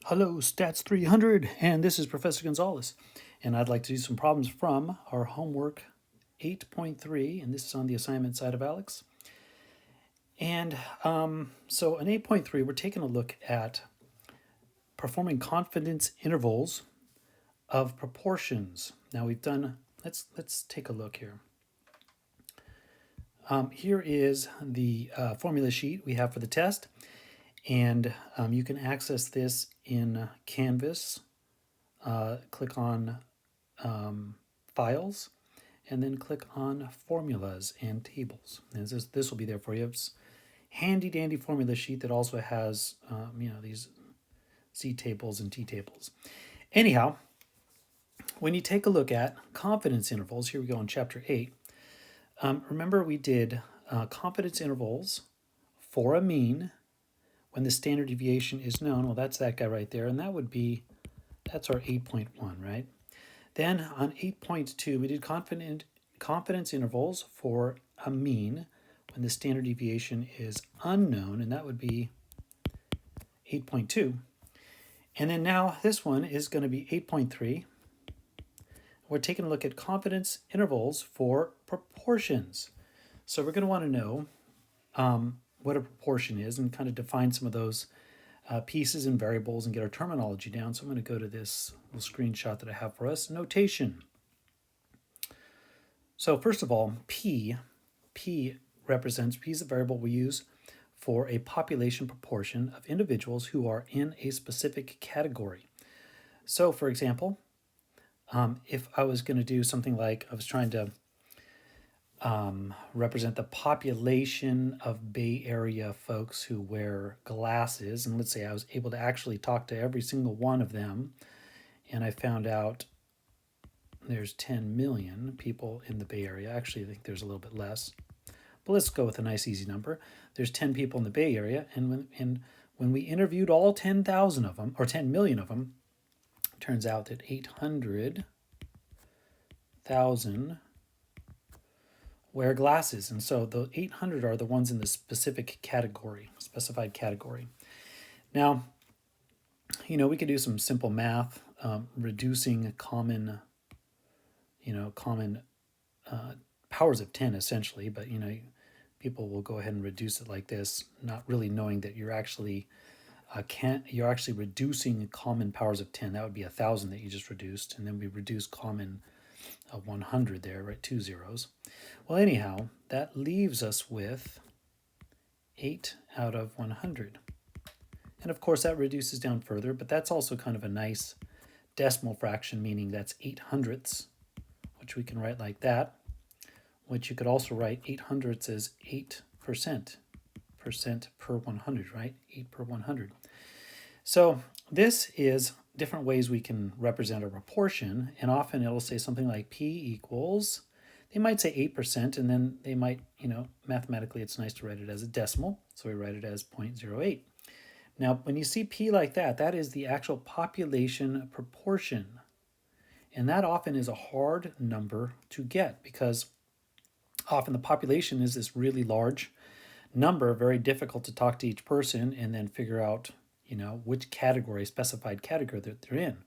Hello, Stats 300, and this is Professor Gonzalez, and I'd like to do some problems from our homework 8.3, and this is on the assignment side of Alex. And so in 8.3, we're taking a look at performing confidence intervals of proportions. Now we've done, let's take a look here. Here is the formula sheet we have for the test, and you can access this in Canvas. Click on Files, and then click on Formulas and Tables. And this will be there for you. It's handy dandy formula sheet that also has these Z tables and T tables. Anyhow, when you take a look at confidence intervals, here we go in chapter 8. Remember we did confidence intervals for a mean when the standard deviation is known. Well, that's that guy right there, and that's our 8.1, right? Then on 8.2, we did confidence intervals for a mean when the standard deviation is unknown, and that would be 8.2. And then now this one is going to be 8.3. We're taking a look at confidence intervals for proportions. So we're going to want to know what a proportion is and kind of define some of those pieces and variables and get our terminology down. So I'm going to go to this little screenshot that I have for us. Notation. So first of all, P represents, P is the variable we use for a population proportion of individuals who are in a specific category. So for example, if I was going to do something like I was trying to represent the population of Bay Area folks who wear glasses, and let's say I was able to actually talk to every single one of them, and I found out there's 10 million people in the Bay Area. Actually, I think there's a little bit less, but let's go with a nice easy number. There's 10 people in the Bay Area, and when we interviewed all 10,000 of them, or 10 million of them, it turns out that 800,000 wear glasses, and so the 800 are the ones in the specified category. Now, we could do some simple math, reducing common powers of 10 essentially, but people will go ahead and reduce it like this, not really knowing that you're actually reducing common powers of 10. That would be 1,000 that you just reduced, and then we reduce common 100 there, right? 2 zeros. Well, anyhow, that leaves us with 8 out of 100. And of course, that reduces down further, but that's also kind of a nice decimal fraction, meaning that's 800ths, which we can write like that, which you could also write 800ths as 8%, percent per 100, right? 8 per 100. So this is different ways we can represent a proportion, and often it'll say something like P equals, they might say 8%, and then they might, mathematically it's nice to write it as a decimal, so we write it as 0.08. Now, when you see P like that, that is the actual population proportion, and that often is a hard number to get because often the population is this really large number, very difficult to talk to each person and then figure out which category, specified category that they're in.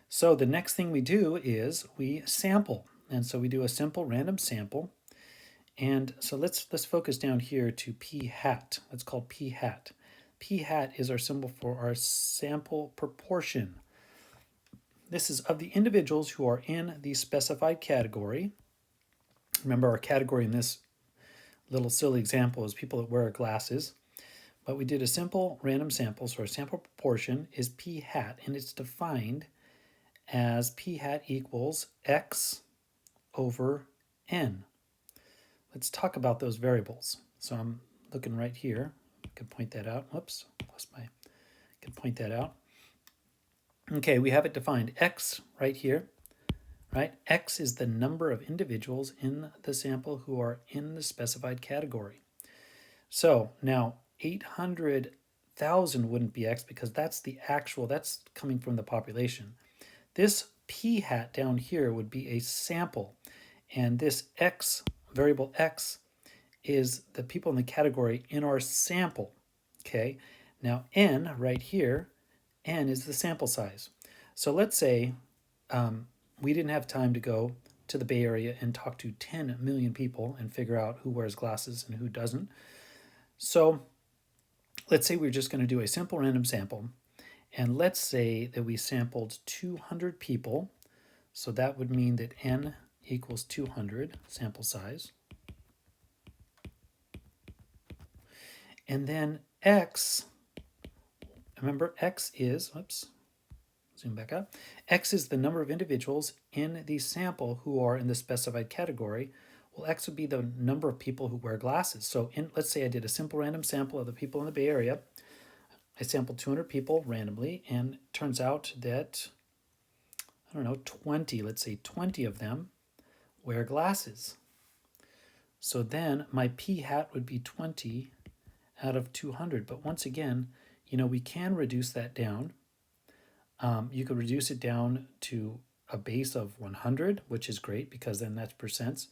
So the next thing we do is we sample. And so we do a simple random sample. And so let's focus down here to P hat. Let's call P hat. P hat is our symbol for our sample proportion. This is of the individuals who are in the specified category. Remember, our category in this little silly example is people that wear glasses. But we did a simple random sample, so our sample proportion is P hat, and it's defined as P hat equals X over N. Let's talk about those variables. So I'm looking right here. I could point that out. Whoops, I could point that out. Okay, we have it defined. X right here, right? X is the number of individuals in the sample who are in the specified category. So now 800,000 wouldn't be X because that's that's coming from the population. This P hat down here would be a sample, and this X, variable X, is the people in the category in our sample, okay? Now N right here, n is the sample size. So let's say we didn't have time to go to the Bay Area and talk to 10 million people and figure out who wears glasses and who doesn't. So let's say we're just going to do a simple random sample. And let's say that we sampled 200 people. So that would mean that n equals 200 sample size. And then x, remember x is, oops, zoom back up. X is the number of individuals in the sample who are in the specified category. Well, X would be the number of people who wear glasses. So let's say I did a simple random sample of the people in the Bay Area. I sampled 200 people randomly, and it turns out that, I don't know, 20, let's say 20 of them wear glasses. So then my p hat would be 20 out of 200. But once again, we can reduce that down. You could reduce it down to a base of 100, which is great because then that's percents.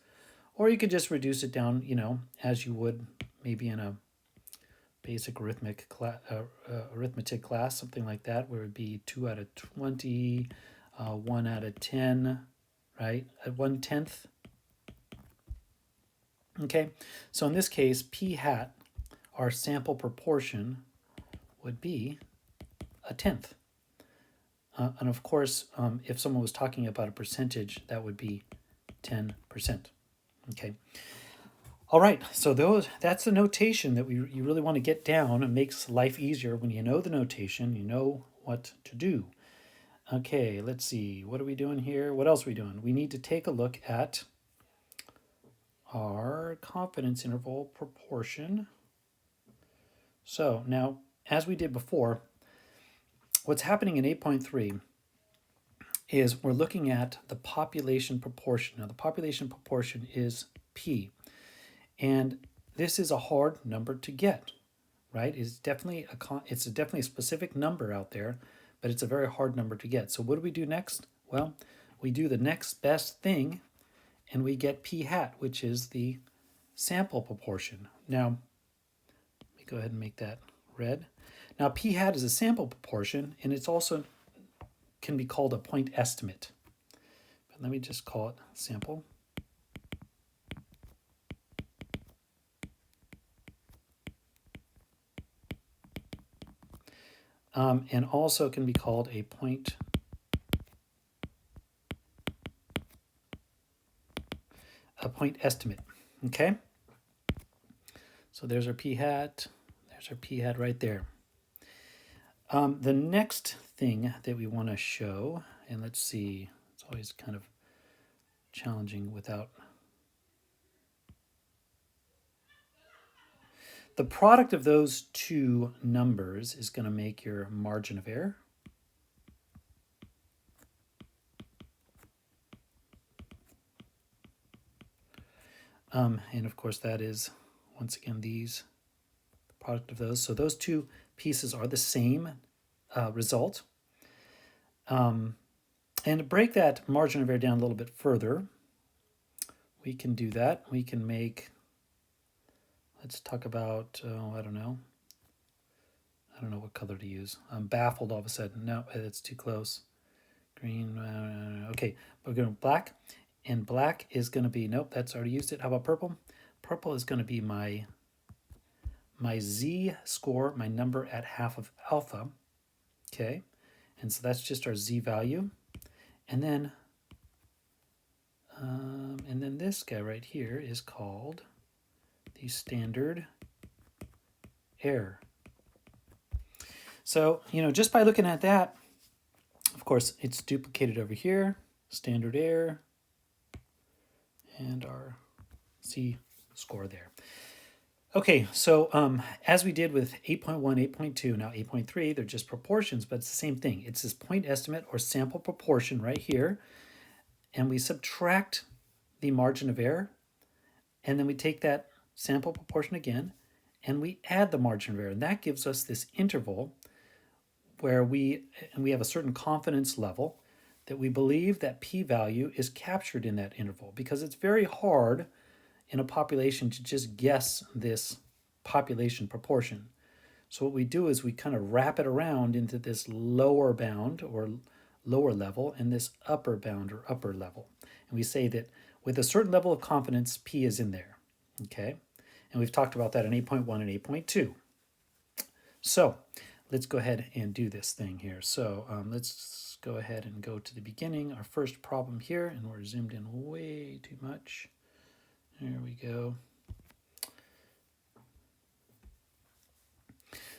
Or you could just reduce it down, as you would maybe in a basic arithmetic class, something like that, where it would be 2 out of 20, 1 out of 10, right? At 1/10. Okay, so in this case, p hat, our sample proportion, would be 1/10. And of course, if someone was talking about a percentage, that would be 10%. Okay. All right, so that's the notation that you really want to get down. It makes life easier when you know the notation, you know what to do. Okay, let's see. What are we doing here? What else are we doing? We need to take a look at our confidence interval proportion. So now, as we did before, what's happening in 8.3 is we're looking at the population proportion. Now, the population proportion is P. And this is a hard number to get, right? It's definitely a specific number out there, but it's a very hard number to get. So what do we do next? Well, we do the next best thing, and we get p hat, which is the sample proportion. Now, let me go ahead and make that red. Now, p hat is a sample proportion, and it's also can be called a point estimate. But let me just call it sample. And also can be called a point estimate. Okay, so there's our p hat. There's our p hat right there. The next thing that we want to show, and let's see, it's always kind of challenging without. The product of those two numbers is going to make your margin of error. And of course that is, once again, the product of those. So those two pieces are the same result. And to break that margin of error down a little bit further, we can do that. We can make, let's talk about, I don't know what color to use. I'm baffled all of a sudden. No, that's too close. Green, okay, we're going to black. And black is going to be, nope, that's already used it. How about purple? Purple is going to be my z score, my number at half of alpha. Okay, and so that's just our z value. And then this guy right here is called the standard error. So, just by looking at that, of course, it's duplicated over here, standard error, and our Z score there. Okay, so as we did with 8.1, 8.2, now 8.3, they're just proportions, but it's the same thing. It's this point estimate or sample proportion right here, and we subtract the margin of error, and then we take that sample proportion again, and we add the margin of error, and that gives us this interval where we have a certain confidence level that we believe that p-value is captured in that interval, because it's very hard in a population to just guess this population proportion. So what we do is we kind of wrap it around into this lower bound or lower level and this upper bound or upper level. And we say that with a certain level of confidence, P is in there. Okay. And we've talked about that in 8.1 and 8.2. So let's go ahead and do this thing here. So let's go ahead and go to the beginning, our first problem here, and we're zoomed in way too much. There we go.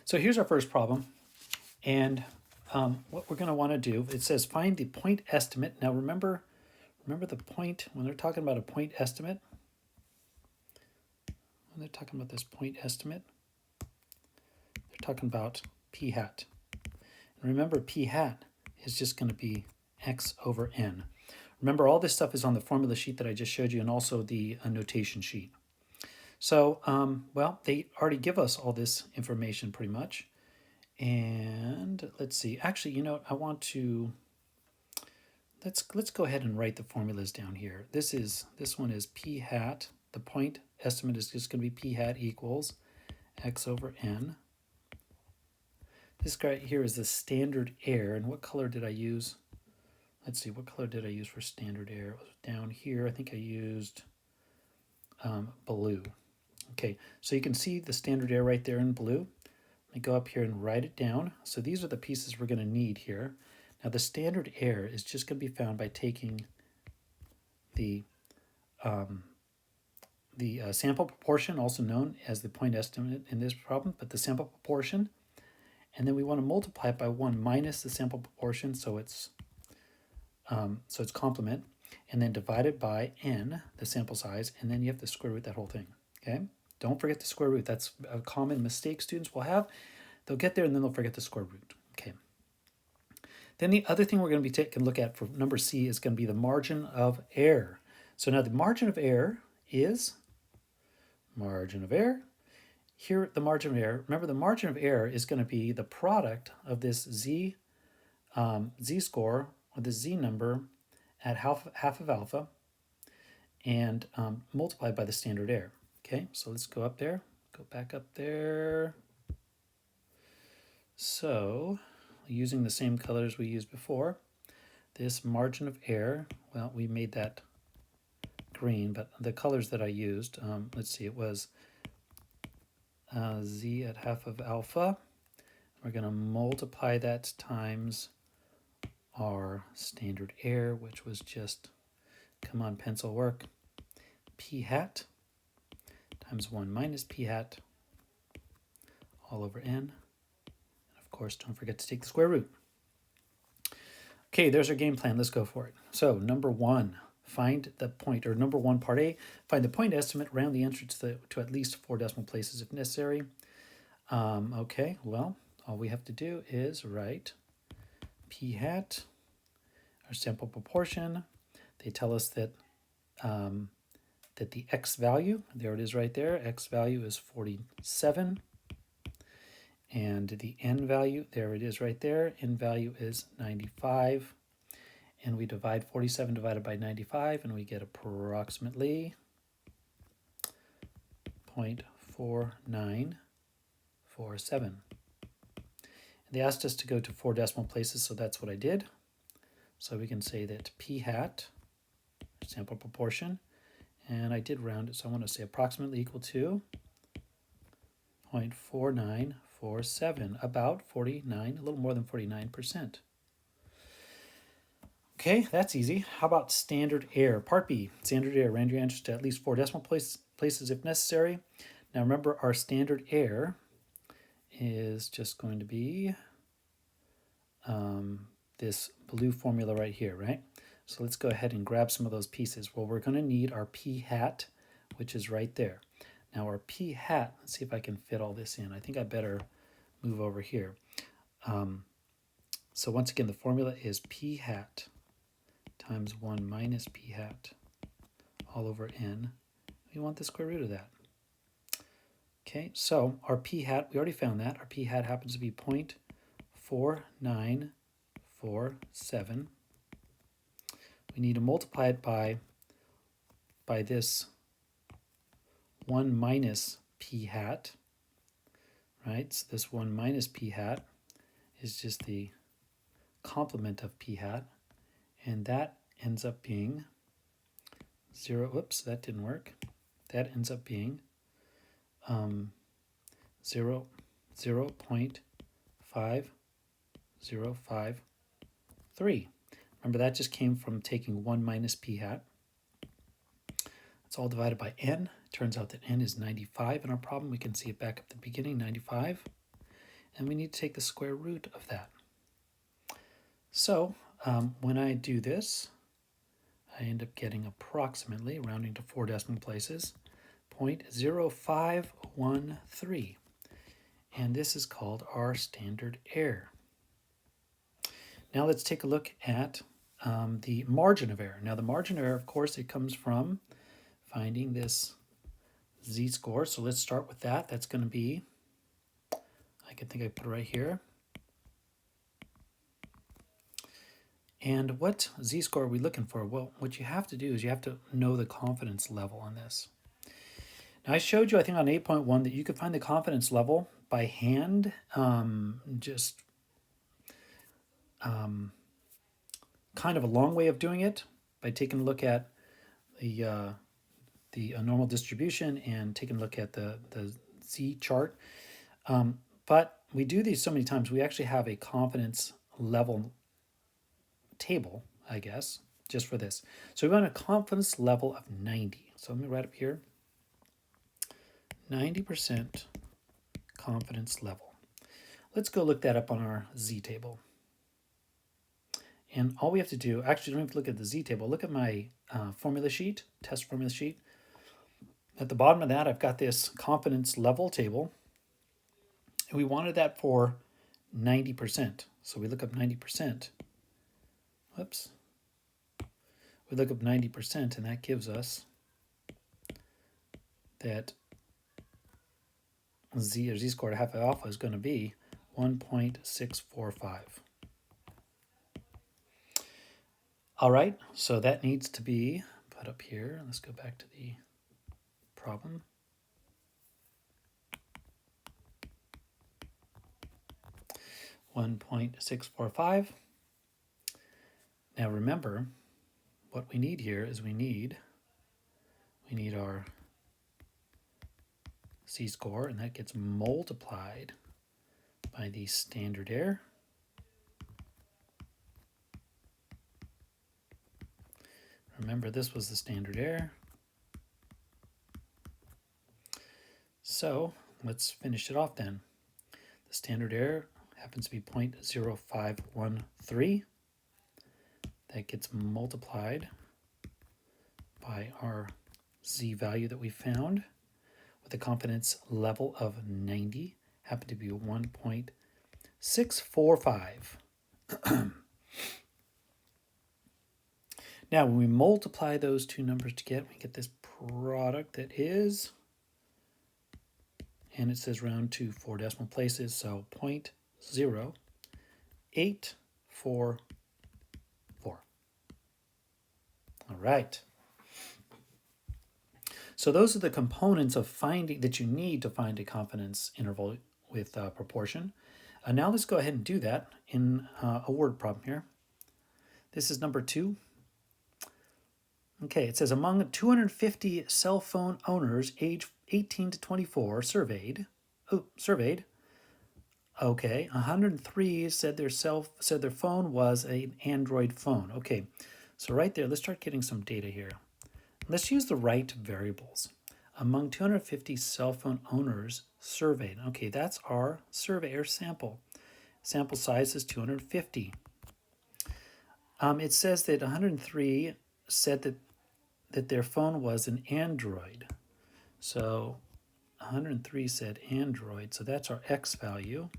So here's our first problem. And what we're going to want to do, it says find the point estimate. Now remember the point, when they're talking about a point estimate, when they're talking about this point estimate, they're talking about p hat. And remember, p hat is just going to be x over n. Remember, all this stuff is on the formula sheet that I just showed you and also the notation sheet. So, well, they already give us all this information pretty much. And let's see. Actually, you know, I want to let's go ahead and write the formulas down here. This one is p hat. The point estimate is just going to be p hat equals x over n. This guy here is the standard error. And what color did I use? Let's see, what color did I use for standard error? It was down here. I think I used blue. Okay, so you can see the standard error right there in blue. Let me go up here and write it down. So these are the pieces we're going to need here. Now the standard error is just going to be found by taking the sample proportion, also known as the point estimate in this problem, but the sample proportion, and then we want to multiply it by 1 minus the sample proportion, so it's complement, and then divide it by n, the sample size, and then you have to square root that whole thing. Okay, don't forget the square root. That's a common mistake students will have. They'll get there and then they'll forget the square root. Okay. Then the other thing we're going to be taking a look at for number C is going to be the margin of error. So now the margin of error is margin of error. Here, the margin of error, remember the margin of error is going to be the product of this z score, or the z number at half of alpha, and multiplied by the standard error. Okay, so let's go up there, go back up there. So using the same colors we used before, this margin of error, well, we made that green, but the colors that I used, let's see, it was z at half of alpha. We're going to multiply that times our standard error, which was just, come on, pencil work, p hat times 1 minus p hat all over n. And of course, don't forget to take the square root. Okay, there's our game plan. Let's go for it. So number 1, find the point, or number 1, part A, find the point estimate, round the answer to at least 4 decimal places if necessary. Okay, well, all we have to do is write p hat, our sample proportion. They tell us that that the x value, there it is right there, x value is 47. And the n value, there it is right there, n value is 95. And we divide 47 divided by 95, and we get approximately 0.4947. They asked us to go to 4 decimal places, so that's what I did. So we can say that p hat, sample proportion, and I did round it, so I want to say approximately equal to 0.4947, about 49, a little more than 49%. Okay, that's easy. How about standard error? Part B, standard error, round your answers to at least 4 decimal places if necessary. Now remember, our standard error is just going to be this blue formula right here, right? So let's go ahead and grab some of those pieces. Well, we're going to need our p hat, which is right there. Now our p hat, let's see if I can fit all this in. I think I better move over here. So once again, the formula is p hat times 1 minus p hat all over n. We want the square root of that. Okay, so our p hat, we already found that. Our p hat happens to be 0.4947. We need to multiply it by this 1 minus p hat, right? So this 1 minus p hat is just the complement of p hat, and that ends up being 0. Whoops, that didn't work. That ends up being 0, 0.5053. Remember, that just came from taking 1 minus p hat. It's all divided by n. It turns out that n is 95 in our problem. We can see it back at the beginning, 95. And we need to take the square root of that. So when I do this, I end up getting approximately, rounding to 4 decimal places, 0.0513. And this is called our standard error. Now let's take a look at the margin of error. Now the margin of error, of course, it comes from finding this z-score. So let's start with that. That's going to be, I put it right here. And what z-score are we looking for? Well, what you have to do is you have to know the confidence level on this. Now I showed you, I think on 8.1, that you could find the confidence level by hand, kind of a long way of doing it by taking a look at the normal distribution and taking a look at the Z chart. But we do these so many times, we actually have a confidence level table, I guess, just for this. So we want a confidence level of 90. So let me write up here, 90% confidence level. Let's go look that up on our Z table. And all we have to do, actually don't have to look at the Z table, look at my formula sheet, test formula sheet. At the bottom of that, I've got this confidence level table. And we wanted that for 90%. So we look up 90%. Whoops. We look up 90%, and that gives us that Z, or Z-score to half alpha, is going to be 1.645. All right, so that needs to be put up here. Let's go back to the problem. .645. Now remember, what we need here is we need our Z-score, and that gets multiplied by the standard error. Remember, this was the standard error. So let's finish it off then. The standard error happens to be 0.0513. That gets multiplied by our Z value that we found with a confidence level of 90, happened to be 1.645. Now, when we multiply those two numbers together, we get this product that is, and it says round to 4 decimal places, so 0.0844. All right. So those are the components of finding that you need to find a confidence interval with proportion. Now let's go ahead and do that in a word problem here. This is number 2. Okay, it says among 250 cell phone owners age 18 to 24 surveyed. Okay, 103 said their phone was an Android phone. Okay, so right there, let's start getting some data here. Let's use the right variables. Among 250 cell phone owners surveyed. Okay, that's our survey or sample. Sample size is 250. It says that 103 said that their phone was an Android. So 103 said Android, so that's our X value.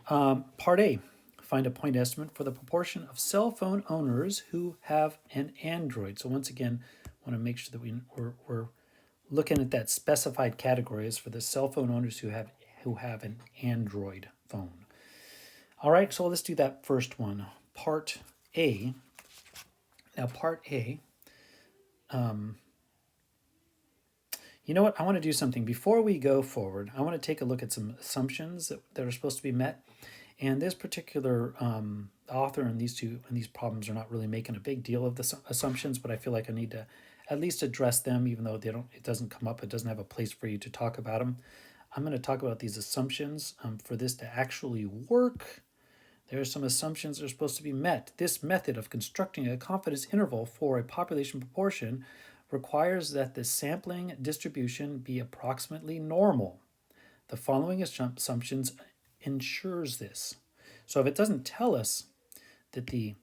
Part A, find a point estimate for the proportion of cell phone owners who have an Android. So once again, I want to make sure that we're looking at that specified categories for the cell phone owners who have an Android phone. All right, so let's do that first one, Part A. Now, Part A, You know what? I want to do something. Before we go forward, I want to take a look at some assumptions that are supposed to be met. And this particular author and these problems are not really making a big deal of the assumptions, but I feel like I need to at least address them, even though it doesn't come up. It doesn't have a place for you to talk about them. I'm going to talk about these assumptions for this to actually work. There are some assumptions that are supposed to be met. This method of constructing a confidence interval for a population proportion requires that the sampling distribution be approximately normal. The following assumptions ensures this. So if it doesn't tell us that the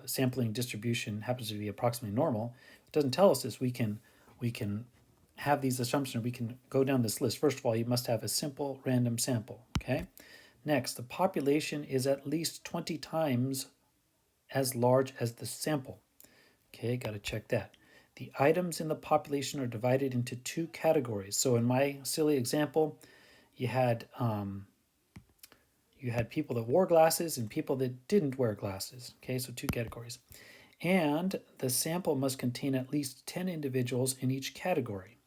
sampling distribution happens to be approximately normal, it doesn't tell us this. We can have these assumptions. We can go down this list. First of all, you must have a simple random sample. Okay. Next, the population is at least 20 times as large as the sample. Okay, got to check that. The items in the population are divided into two categories. So in my silly example, you had people that wore glasses and people that didn't wear glasses. Okay, so two categories. And the sample must contain at least 10 individuals in each category.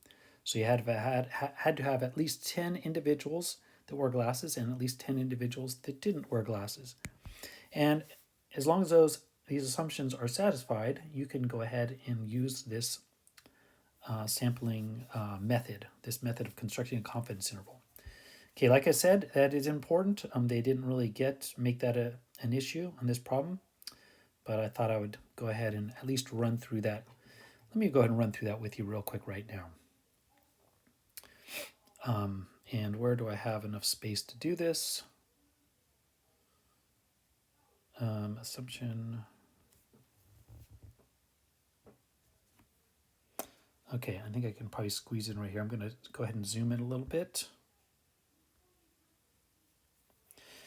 So you had to have at least 10 individuals that wore glasses and at least 10 individuals that didn't wear glasses. And as long as these assumptions are satisfied, you can go ahead and use this sampling method, this method of constructing a confidence interval. Okay, like I said, that is important. They didn't really make that an issue on this problem, but I thought I would go ahead and at least run through that. Let me go ahead and run through that with you real quick right now. And where do I have enough space to do this? Assumption. Okay, I think I can probably squeeze in right here. I'm going to go ahead and zoom in a little bit.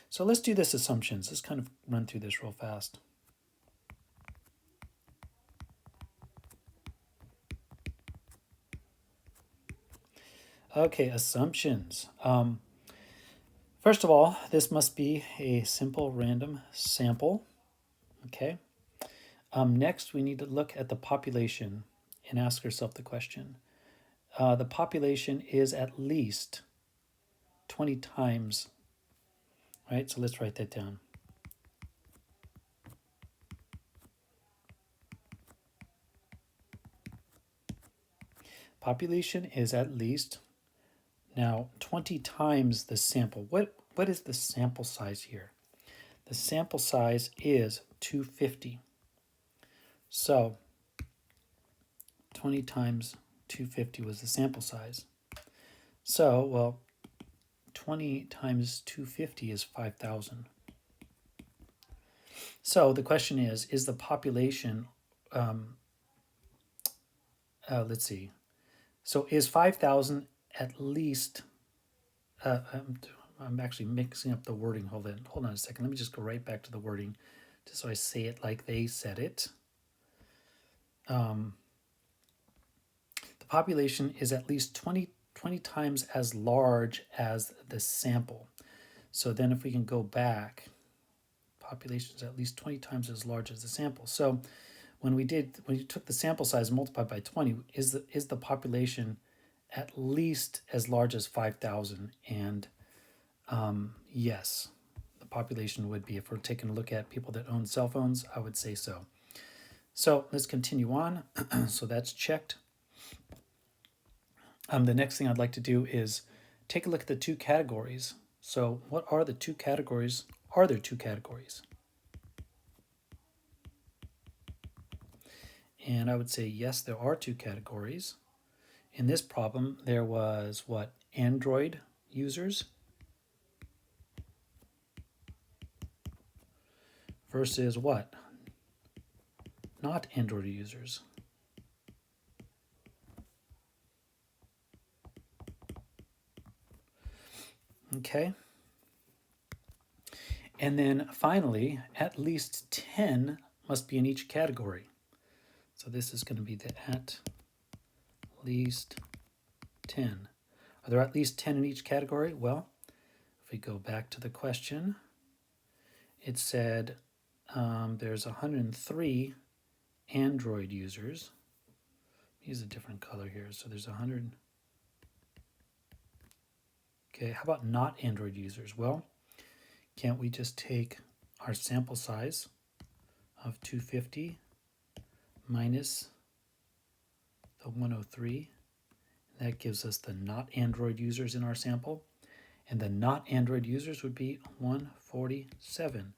So let's do this assumptions. Let's kind of run through this real fast. Okay, assumptions. First of all, this must be a simple random sample. Okay. Next, we need to look at the population and ask ourselves the question. The population is at least 20 times, right? So let's write that down. Population is at least now 20 times the sample. What is the sample size here? The sample size is 250. So 20 times 250 was the sample size. So, well, 20 times 250 is 5,000. So the question is the population, let's see. So is 5,000 at least, I'm actually mixing up the wording. Hold on a second. Let me just go right back to the wording just so I say it like they said it. The population is at least 20 times as large as the sample. So then if we can go back, population is at least 20 times as large as the sample. So when you took the sample size and multiplied by 20, is the population at least as large as 5,000? And yes, the population would be. If we're taking a look at people that own cell phones, I would say so. So let's continue on. So that's checked. The next thing I'd like to do is take a look at the two categories. So what are the two categories? Are there two categories? And I would say yes, there are two categories. In this problem, there was what? Android users versus what? Not Android users. Okay. And then finally, at least 10 must be in each category. So this is going to be the at least 10. Are there at least 10 in each category? Well, if we go back to the question, it said there's 103 Android users use a different color here. So there's 100. Okay, how about not Android users? Well, can't we just take our sample size of 250 minus the 103? That gives us the not Android users in our sample. And the not Android users would be 147.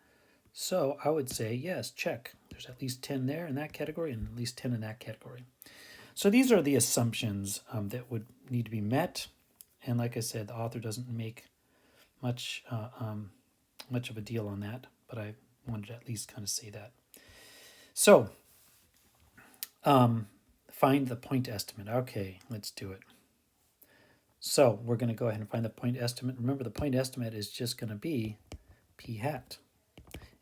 So I would say, yes, check. There's at least 10 there in that category and at least 10 in that category. So these are the assumptions that would need to be met. And like I said, the author doesn't make much of a deal on that, but I wanted to at least kind of say that. So find the point estimate. Okay, let's do it. So we're going to go ahead and find the point estimate. Remember, the point estimate is just going to be p hat.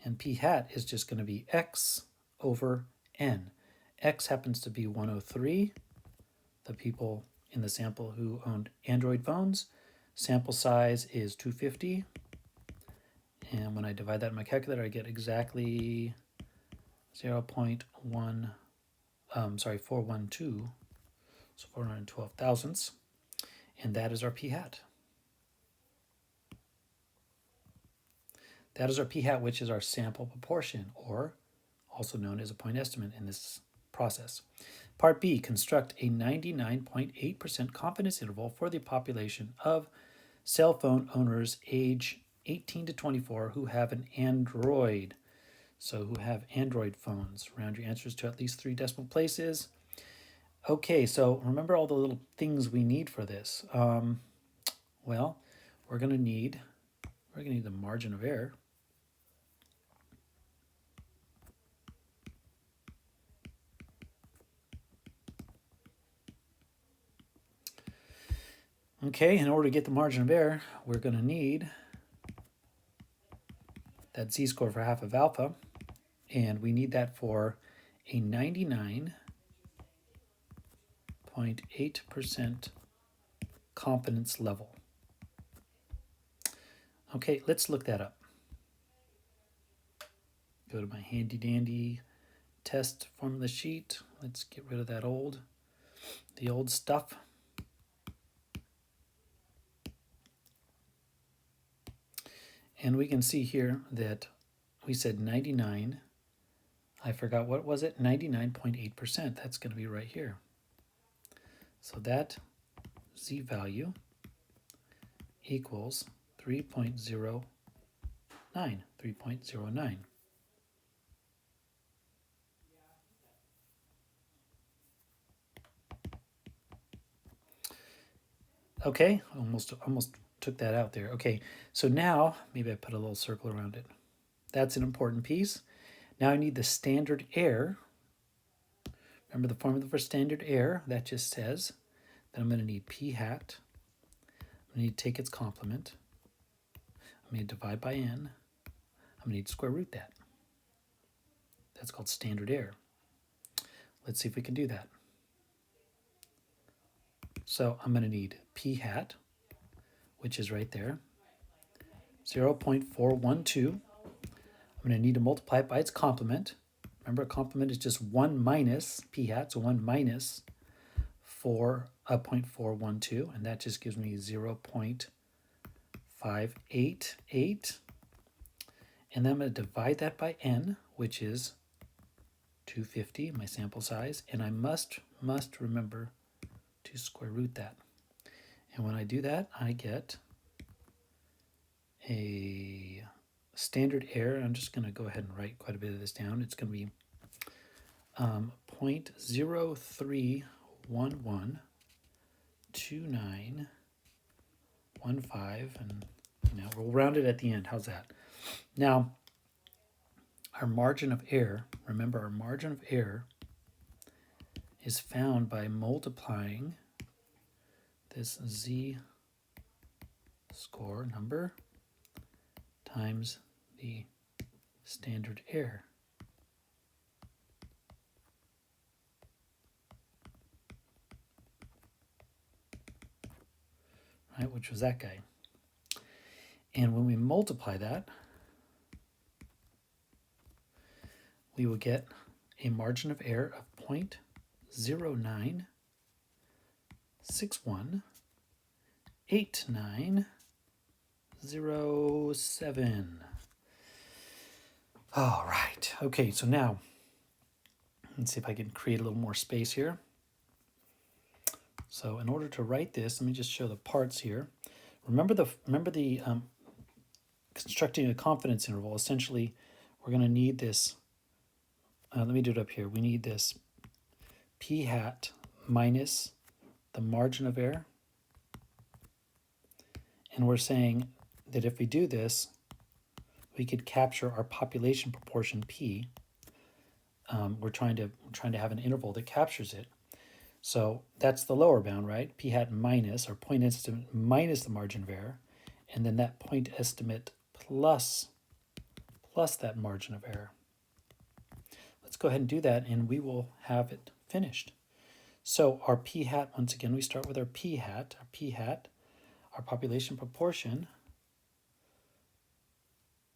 And p hat is just going to be x over n. X happens to be 103, the people in the sample who owned Android phones. Sample size is 250. And when I divide that in my calculator, I get exactly 412, so 412 thousandths. And that is our p hat. That is our p hat, which is our sample proportion, or also known as a point estimate in this process. Part B, construct a 99.8% confidence interval for the population of cell phone owners age 18 to 24 who have an Android. So who have Android phones. Round your answers to at least 3 decimal places. Okay, so remember all the little things we need for this. Well, we're going to need the margin of error. Okay, in order to get the margin of error, we're going to need that z-score for half of alpha, and we need that for a 99.8% confidence level. Okay, let's look that up. Go to my handy dandy test formula sheet. Let's get rid of the old stuff. And we can see here that we said 99. I forgot, what was it? 99.8%. That's going to be right here. So that z value equals 3.09. 3.09. Okay, almost took that out there. Okay, so now maybe I put a little circle around it. That's an important piece. Now I need the standard error. Remember the formula for standard error? That just says that I'm going to need p hat. I'm going to need to take its complement. I'm going to divide by n. I'm going to need to square root that. That's called standard error. Let's see if we can do that. So I'm going to need p hat, which is right there, 0.412. I'm going to need to multiply it by its complement. Remember, a complement is just 1 minus p hat, so 1 minus 0.412, and that just gives me 0.588. And then I'm going to divide that by n, which is 250, my sample size, and I must remember to square root that. And when I do that, I get a standard error. I'm just going to go ahead and write quite a bit of this down. It's going to be 0.03112915, and we'll round it at the end. How's that? Now, our margin of error, remember our margin of error is found by multiplying this z-score number times the standard error. Right, which was that guy. And when we multiply that, we will get a margin of error of 0.9618907. All right. Okay, so now let's see if I can create a little more space here. So in order to write this, let me just show the parts here. Remember the constructing a confidence interval. Essentially, we're going to need this. Let me do it up here. We need this p hat minus the margin of error. And we're saying that if we do this, we could capture our population proportion p. We're trying to have an interval that captures it. So that's the lower bound, right? P hat minus, or point estimate minus the margin of error, and then that point estimate plus that margin of error. Let's go ahead and do that, and we will have it finished. So our p hat, once again, we start with our p hat, our population proportion.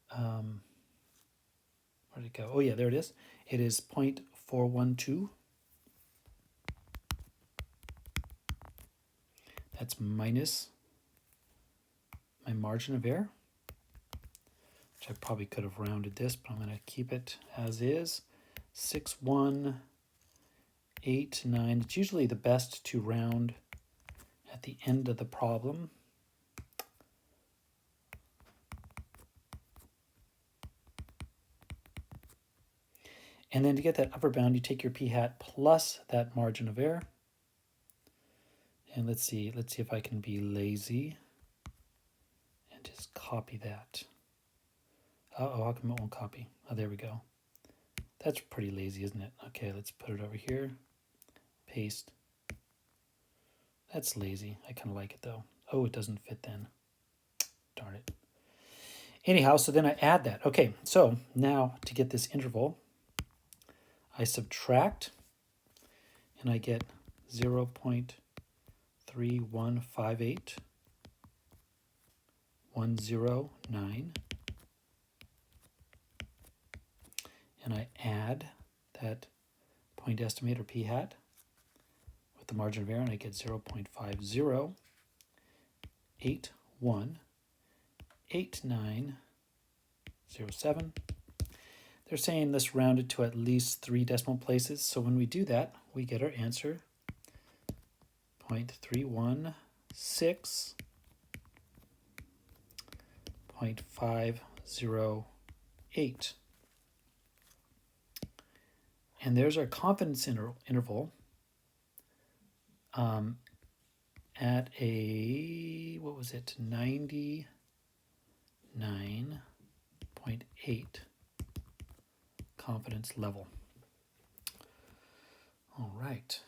Where did it go? Oh yeah, there it is. It is 0.412. That's minus my margin of error, which I probably could have rounded this, but I'm going to keep it as is. 6189. It's usually the best to round at the end of the problem. And then to get that upper bound, you take your p hat plus that margin of error. And let's see if I can be lazy and just copy that. Uh-oh, how come it won't copy? Oh, there we go. That's pretty lazy, isn't it? Okay, let's put it over here. Paste. That's lazy. I kind of like it though. Oh, it doesn't fit then. Darn it. Anyhow, so then I add that. Okay, so now to get this interval, I subtract and I get 0.3158,109. And I add that point estimate, or p hat, with the margin of error, and I get 0.50818907. They're saying let's round it to at least 3 decimal places. So when we do that, we get our answer 0.316.508. And there's our confidence interval at a, what was it, 99.8 confidence level. All right.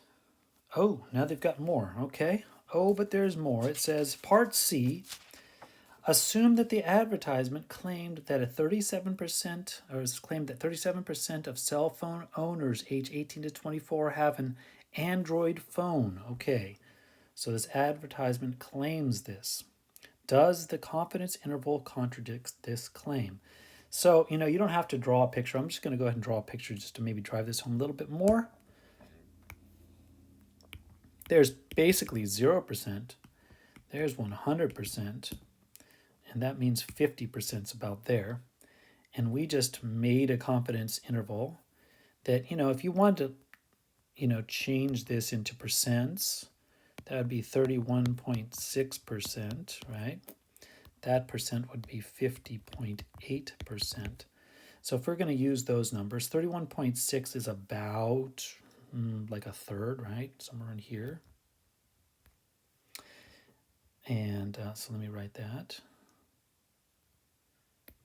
Oh, now they've got more. Okay. Oh, but there's more. It says, Part C, assume that the advertisement claimed that 37% of cell phone owners age 18 to 24 have an Android phone. Okay. So this advertisement claims this. Does the confidence interval contradict this claim? So, you don't have to draw a picture. I'm just going to go ahead and draw a picture just to maybe drive this home a little bit more. There's basically 0%. There's 100%. And that means 50% is about there. And we just made a confidence interval that, if you want to, change this into percents, that would be 31.6%, right? That percent would be 50.8%. So if we're going to use those numbers, 31.6 is about like a third, right? Somewhere in here. And so let me write that.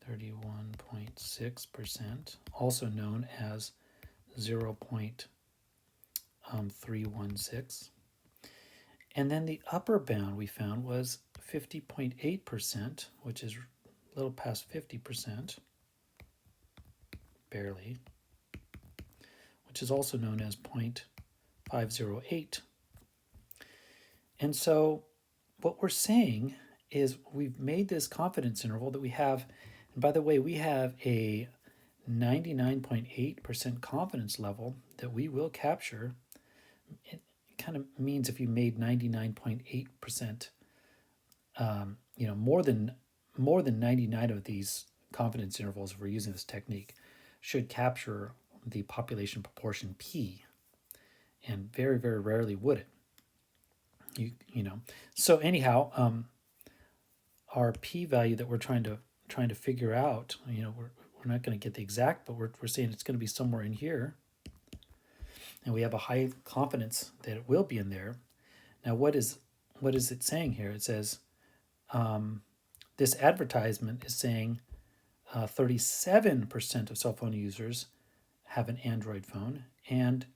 31.6%, also known as 0.316. And then the upper bound we found was 50.8%, which is a little past 50%, barely, which is also known as 0.508. And so what we're saying is we've made this confidence interval that we have, and by the way, we have a 99.8% confidence level that we will capture it kind of means if you made 99.8%, more than 99 of these confidence intervals, if we're using this technique, should capture the population proportion P, and very, very rarely would it. So anyhow, our p-value that we're trying to figure out, we're not going to get the exact, but we're saying it's going to be somewhere in here, and we have a high confidence that it will be in there. Now, what is it saying here? It says this advertisement is saying 37% of cell phone users have an Android phone, and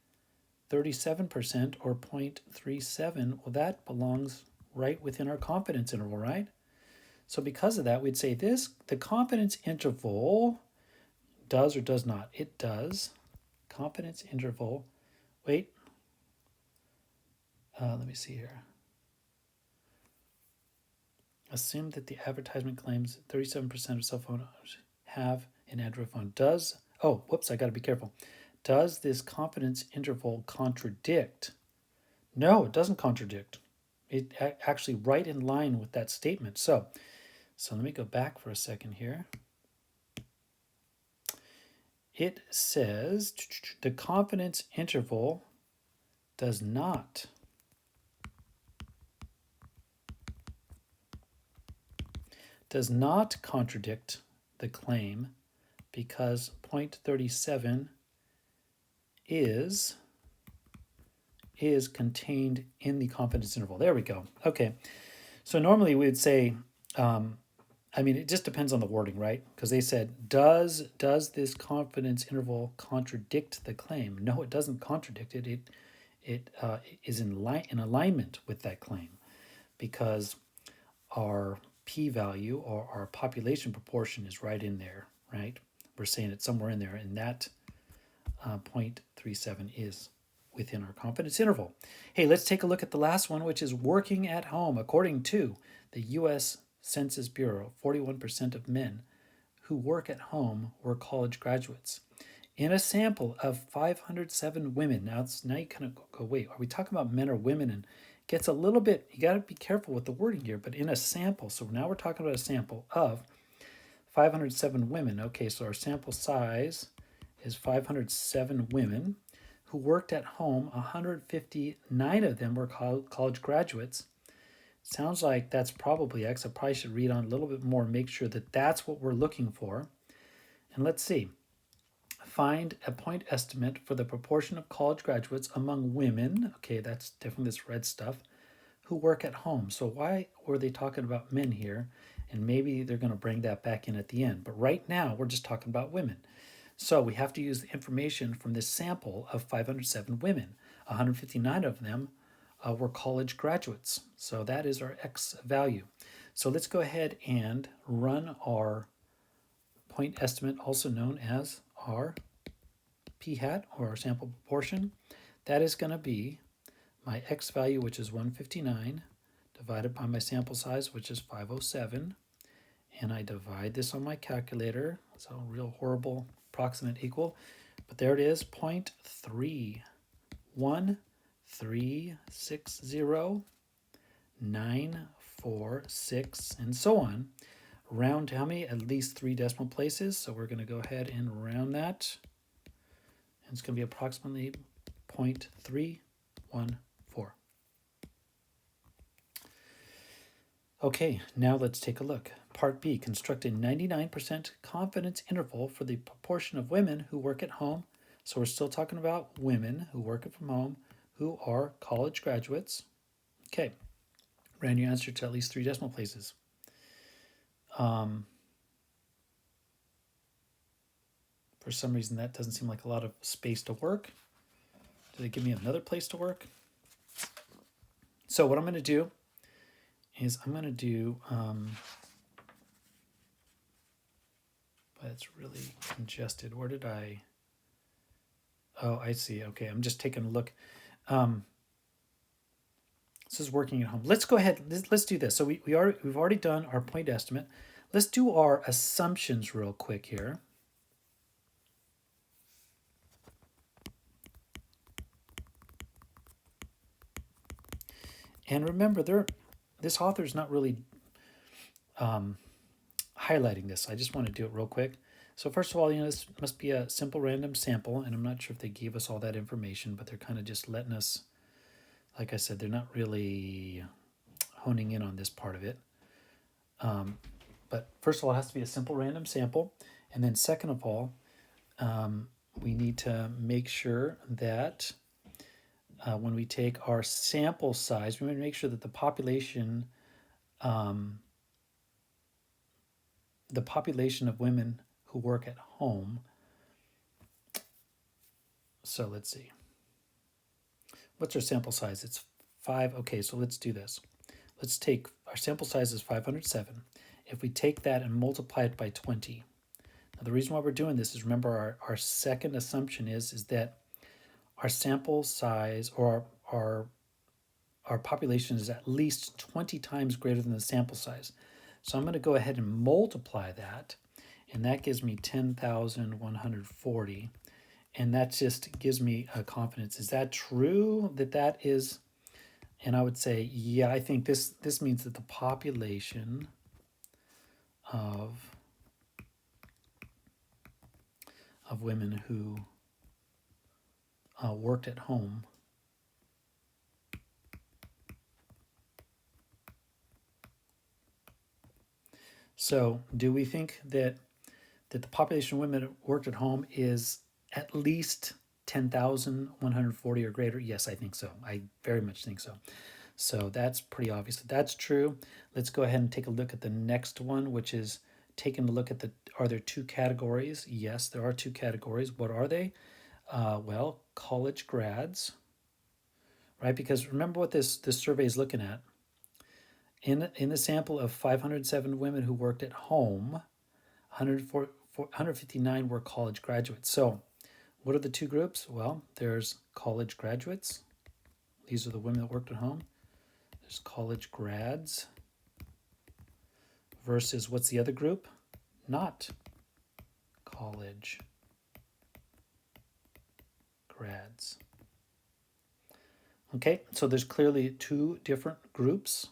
37% or 0.37, well, that belongs right within our confidence interval, right? So because of that, we'd say the confidence interval does or does not. It does. Confidence interval. Wait. Let me see here. Assume that the advertisement claims 37% of cell phone owners have an Android phone. I got to be careful. Does this confidence interval contradict? No, it doesn't contradict. It actually right in line with that statement. So let me go back for a second here. It says the confidence interval does not contradict the claim because 0.37 is contained in the confidence interval. There we go. Okay. So normally we would say, it just depends on the wording, right? Because they said, does this confidence interval contradict the claim? No, it doesn't contradict it. It is in alignment with that claim, because our p-value or our population proportion is right in there, right? We're saying it's somewhere in there, and that 0.37 is within our confidence interval. Hey, let's take a look at the last one, which is working at home. According to the U.S. Census Bureau, 41% of men who work at home were college graduates. In a sample of 507 women, now you kind of go, wait, are we talking about men or women? And it gets a little bit, you got to be careful with the wording here, but in a sample, so now we're talking about a sample of 507 women. Okay, so our sample size is 507 women who worked at home. 159 of them were college graduates. Sounds like that's probably X. I probably should read on a little bit more, make sure that that's what we're looking for. And let's see. Find a point estimate for the proportion of college graduates among women. Okay, that's definitely this red stuff. Who work at home. So why were they talking about men here? And maybe they're going to bring that back in at the end. But right now, we're just talking about women. So we have to use the information from this sample of 507 women. 159 of them were college graduates. So that is our X value. So let's go ahead and run our point estimate, also known as our p-hat, or our sample proportion. That is going to be my X value, which is 159, divided by my sample size, which is 507. And I divide this on my calculator. It's a real horrible approximate equal. But there it is, 0.31360,946, and so on. Round to how many? At least 3 decimal places. So we're going to go ahead and round that. And it's going to be approximately 0.314. Okay, now let's take a look. Part B, construct a 99% confidence interval for the proportion of women who work at home. So we're still talking about women who work from home, who are college graduates. Okay, round your answer to at least 3 decimal places. For some reason, that doesn't seem like a lot of space to work. Did they give me another place to work? So what I'm going to do is I'm going to do, but it's really congested. Where did I? Oh, I see. Okay, I'm just taking a look. This is working at home. Let's go ahead. Let's do this. So we've already done our point estimate. Let's do our assumptions real quick here. And remember, this author is not really highlighting this. I just want to do it real quick. So first of all, this must be a simple random sample, and I'm not sure if they gave us all that information, but they're kind of just letting us, like I said, they're not really honing in on this part of it. But first of all, it has to be a simple random sample. And then second of all, we need to make sure that when we take our sample size, we want to make sure that the population of women who work at home. So let's see. What's our sample size? It's 5. Okay, so let's do this. Let's take our sample size is 507. If we take that and multiply it by 20. Now the reason why we're doing this is, remember, our second assumption is that our sample size, or our population, is at least 20 times greater than the sample size. So I'm going to go ahead and multiply that, and that gives me 10,140. And that just gives me a confidence. Is that true that is? And I would say, yeah, I think this means that the population of women who worked at home So do we think that the population of women who worked at home is at least 10,140 or greater? Yes, I think so. I very much think so. So that's pretty obvious that that's true. Let's go ahead and take a look at the next one, which is taking a look at are there two categories? Yes, there are two categories. What are they? Well, college grads, right? Because remember what this survey is looking at. In the sample of 507 women who worked at home, 159 were college graduates. So what are the two groups? Well, there's college graduates. These are the women that worked at home. There's college grads versus what's the other group? Not college grads. Okay, so there's clearly two different groups.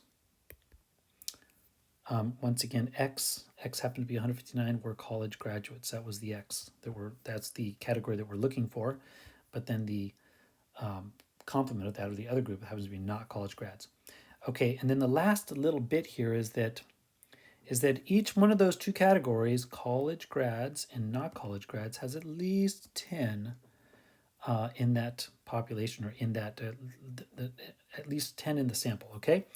Once again, X happened to be 159 were college graduates. That was the X. That's the category that we're looking for. But then the complement of that, or the other group, happens to be not college grads. Okay, and then the last little bit here is that each one of those two categories, college grads and not college grads, has at least 10 in that population, or in that at least 10 in the sample. Okay.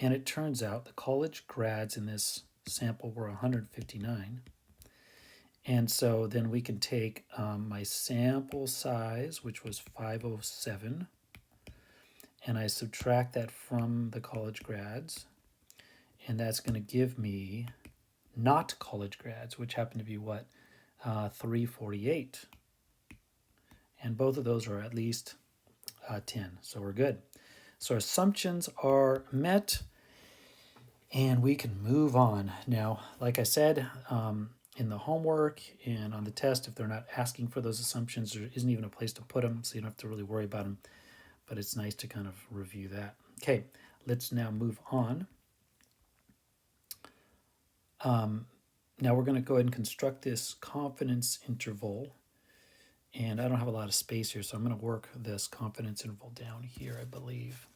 And it turns out the college grads in this sample were 159. And so then we can take my sample size, which was 507, and I subtract that from the college grads. And that's going to give me not college grads, which happen to be what? 348. And both of those are at least 10. So we're good. So our assumptions are met, and we can move on. Now, like I said, in the homework and on the test, if they're not asking for those assumptions, there isn't even a place to put them, so you don't have to really worry about them. But it's nice to kind of review that. Okay, let's now move on. Now we're going to go ahead and construct this confidence interval. And I don't have a lot of space here, so I'm going to work this confidence interval down here, I believe.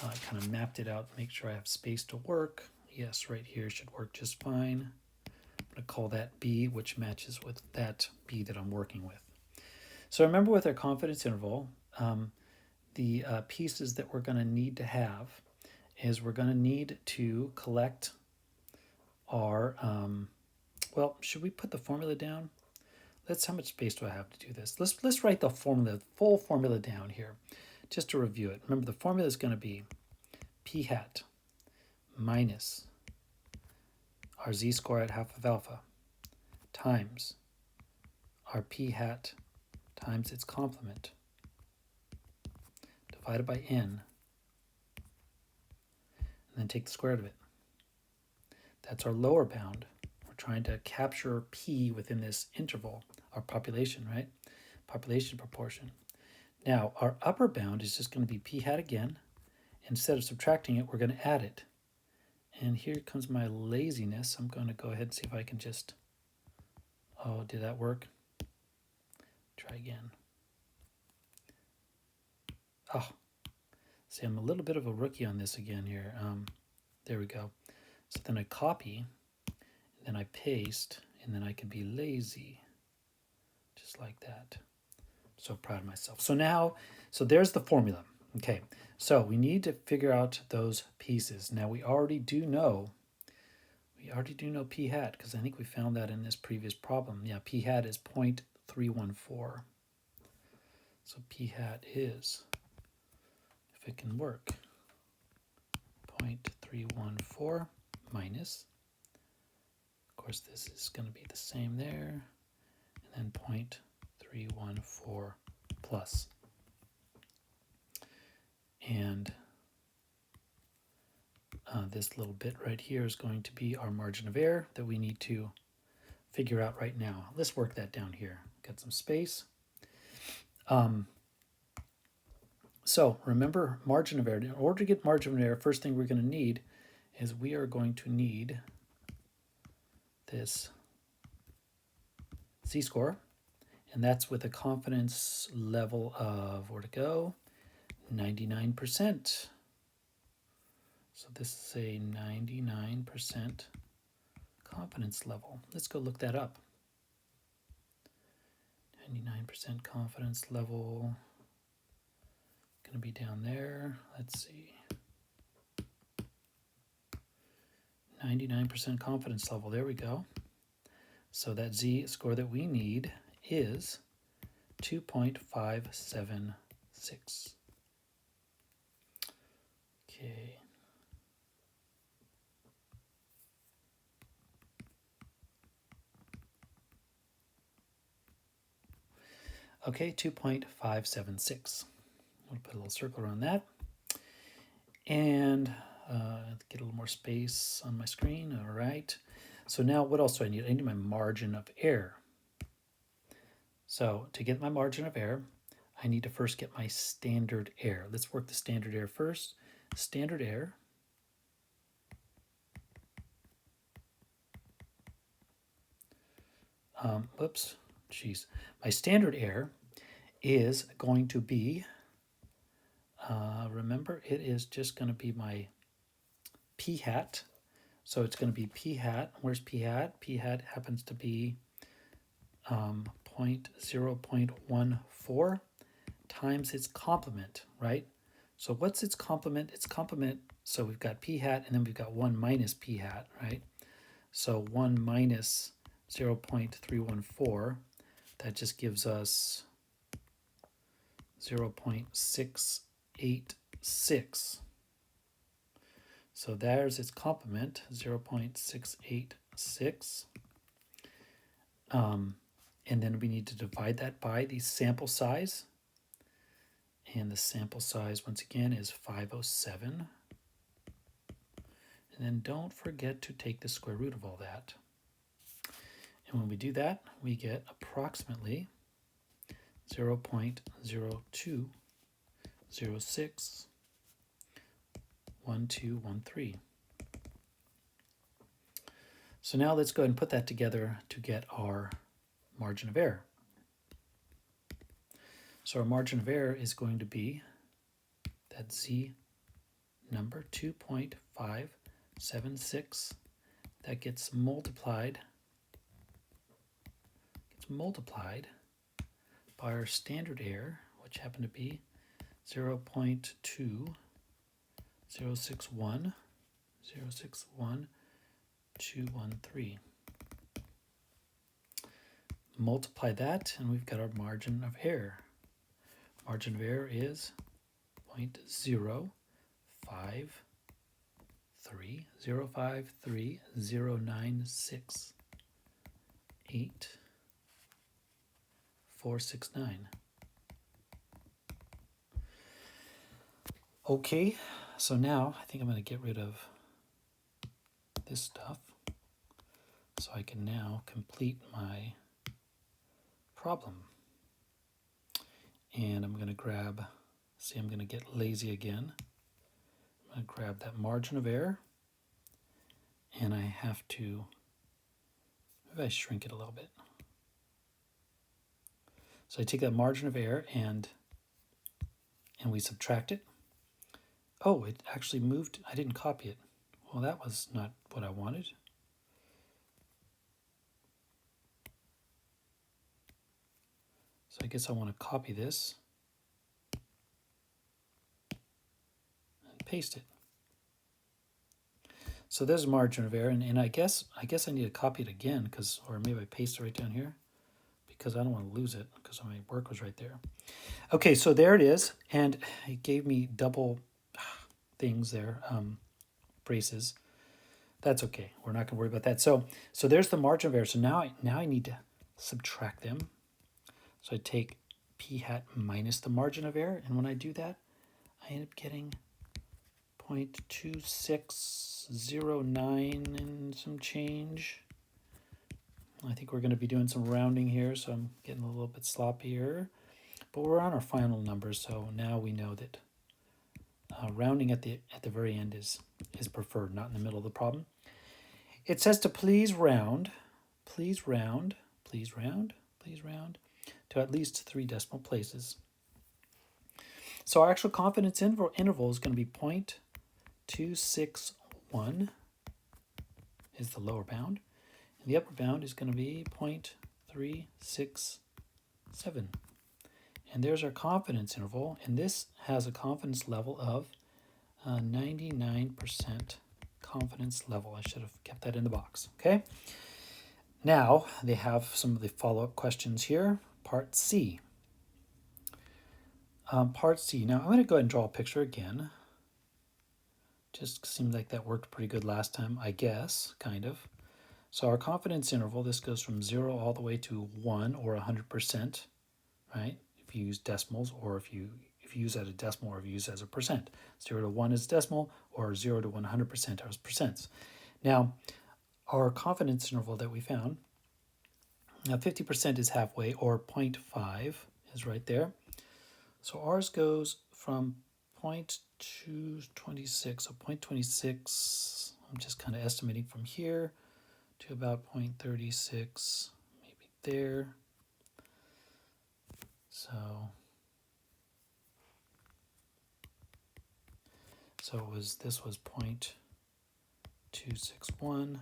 I kind of mapped it out, make sure I have space to work. Yes, right here should work just fine. I'm going to call that B, which matches with that B that I'm working with. So remember, with our confidence interval, the pieces that we're going to need to have is we're going to need to collect our, well, should we put the formula down? How much space do I have to do this? Let's write the full formula down here, just to review it. Remember, the formula is going to be p hat minus our z squared at half of alpha times our p hat times its complement divided by n, and then take the square root of it. That's our lower bound. We're trying to capture p within this interval, our population, right? Population proportion. Now, our upper bound is just going to be p hat again, instead of subtracting it, we're going to add it. And here comes my laziness. I'm going to go ahead and see if I can just, oh, did that work? Try again. Oh, see, I'm a little bit of a rookie on this again here. There we go. So then I copy, and then I paste, and then I can be lazy, just like that. So proud of myself. So now, so there's the formula. Okay, so we need to figure out those pieces. Now we already do know p hat, because I think we found that in this previous problem. Yeah, p hat is 0.314. So p hat is, if it can work, 0.314 minus, of course this is going to be the same there, and then 0.314 plus. And this little bit right here is going to be our margin of error that we need to figure out right now. Let's work that down here. Got some space. So remember margin of error. In order to get margin of error, first thing we're going to need is we are going to need this z-score, and that's with a confidence level of, where to go, 99%. So this is a 99% confidence level. Let's go look that up. 99% confidence level, going to be down there. Let's see. 99% confidence level. There we go. So that z-score that we need is 2.576. Okay. Okay, 2.576. We'll put a little circle around that. And get a little more space on my screen. All right. So now what else do I need? I need my margin of error. So to get my margin of error, I need to first get my standard error. Let's work the standard error first. Standard error my standard error is going to be, remember, it is just going to be my p hat. So it's going to be p hat. Where's p hat? P hat happens to be 0.14 times its complement, right? So what's its complement? Its complement, so we've got p hat, and then we've got 1 minus p hat, right? So 1 minus 0.314, that just gives us 0.686. So there's its complement, 0.686. And then we need to divide that by the sample size. And the sample size, once again, is 507. And then don't forget to take the square root of all that. And when we do that, we get approximately 0.02061213. So now let's go ahead and put that together to get our margin of error. So our margin of error is going to be that z number 2.576 that gets multiplied by our standard error, which happened to be 0.2061213. Multiply that, and we've got our margin of error. Margin of error is 0.0530530968. Okay, so now I think I'm going to get rid of this stuff so I can now complete my problem. And I'm going to grab, see, I'm going to get lazy again. I'm going to grab that margin of error, and I have to, maybe I shrink it a little bit. So I take that margin of error and we subtract it. Oh, it actually moved. I didn't copy it. Well, that was not what I wanted. So I guess I want to copy this and paste it. So there's a margin of error, and I guess I need to copy it again, because, or maybe I paste it right down here, because I don't want to lose it, because my work was right there. Okay, so there it is, and it gave me double things there, braces. That's okay. We're not going to worry about that. So there's the margin of error. So now I need to subtract them. So I take p hat minus the margin of error, and when I do that, I end up getting 0.2609 and some change. I think we're going to be doing some rounding here, so I'm getting a little bit sloppy here. But we're on our final numbers, so now we know that rounding at the very end is preferred, not in the middle of the problem. It says to please round to at least 3 decimal places. So our actual confidence interval is going to be 0.261 is the lower bound, and the upper bound is going to be 0.367. And there's our confidence interval, and this has a confidence level of 99% confidence level. I should have kept that in the box. Okay. Now they have some of the follow-up questions here. Part C. Part C. Now I'm going to go ahead and draw a picture again. Just seemed like that worked pretty good last time, I guess, kind of. So our confidence interval, this goes from 0 all the way to 1 or 100%, right? If you use decimals, or if you use it as a decimal, or if you use it as a percent. 0 to 1 is decimal, or 0 to 100% are percents. Now, our confidence interval that we found, now 50% is halfway, or 0.5 is right there. So ours goes from 0.226, so 0.26, I'm just kind of estimating from here, to about 0.36, maybe there. This was 0.261.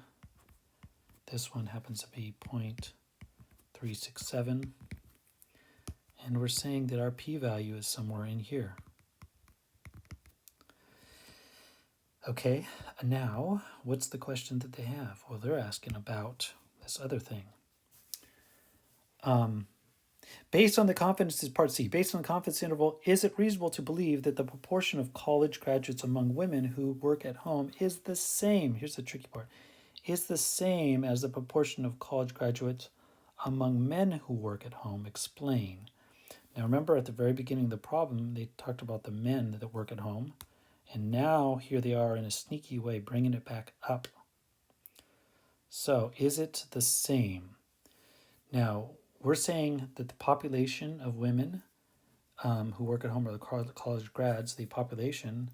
This one happens to be 0.367. And we're saying that our p-value is somewhere in here. Okay, now what's the question that they have? Well, they're asking about this other thing. Based on the confidence, is part C, based on the confidence interval, is it reasonable to believe that the proportion of college graduates among women who work at home is the same, here's the tricky part, is the same as the proportion of college graduates among men who work at home? Explain. Now remember, at the very beginning of the problem, they talked about the men that work at home, and now here they are in a sneaky way bringing it back up. So is it the same? Now, we're saying that the population of women who work at home, or the college grads, the population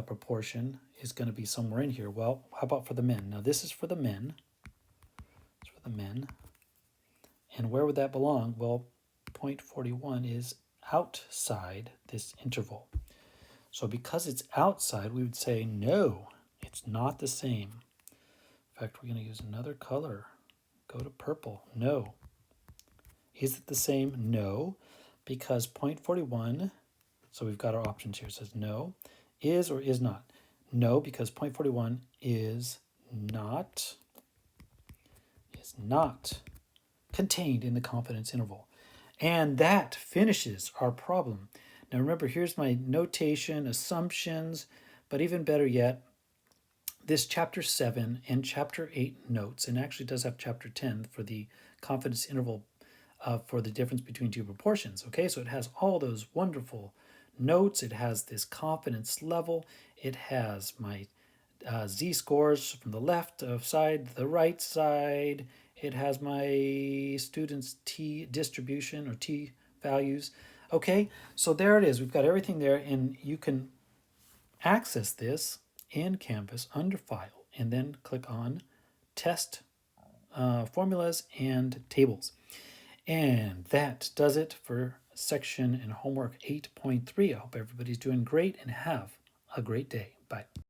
proportion is going to be somewhere in here. Well, how about for the men? Now, this is for the men. It's for the men. And where would that belong? Well, 0.41 is outside this interval. So because it's outside, we would say no, it's not the same. In fact, we're going to use another color. Go to purple. No. Is it the same? No, because 0.41, so we've got our options here. It says no, is or is not. No, because 0.41 is not contained in the confidence interval. And that finishes our problem. Now remember, here's my notation, assumptions, but even better yet, this chapter 7 and chapter 8 notes, and actually does have chapter 10 for the confidence interval for the difference between two proportions. Okay, so it has all those wonderful notes. It has this confidence level. It has my z-scores from the left side, the right side. It has my students' t distribution, or t values. Okay, so there it is. We've got everything there, and you can access this in Canvas under File, and then click on Test Formulas and Tables. And that does it for section and homework 8.3. I hope everybody's doing great and have a great day. Bye.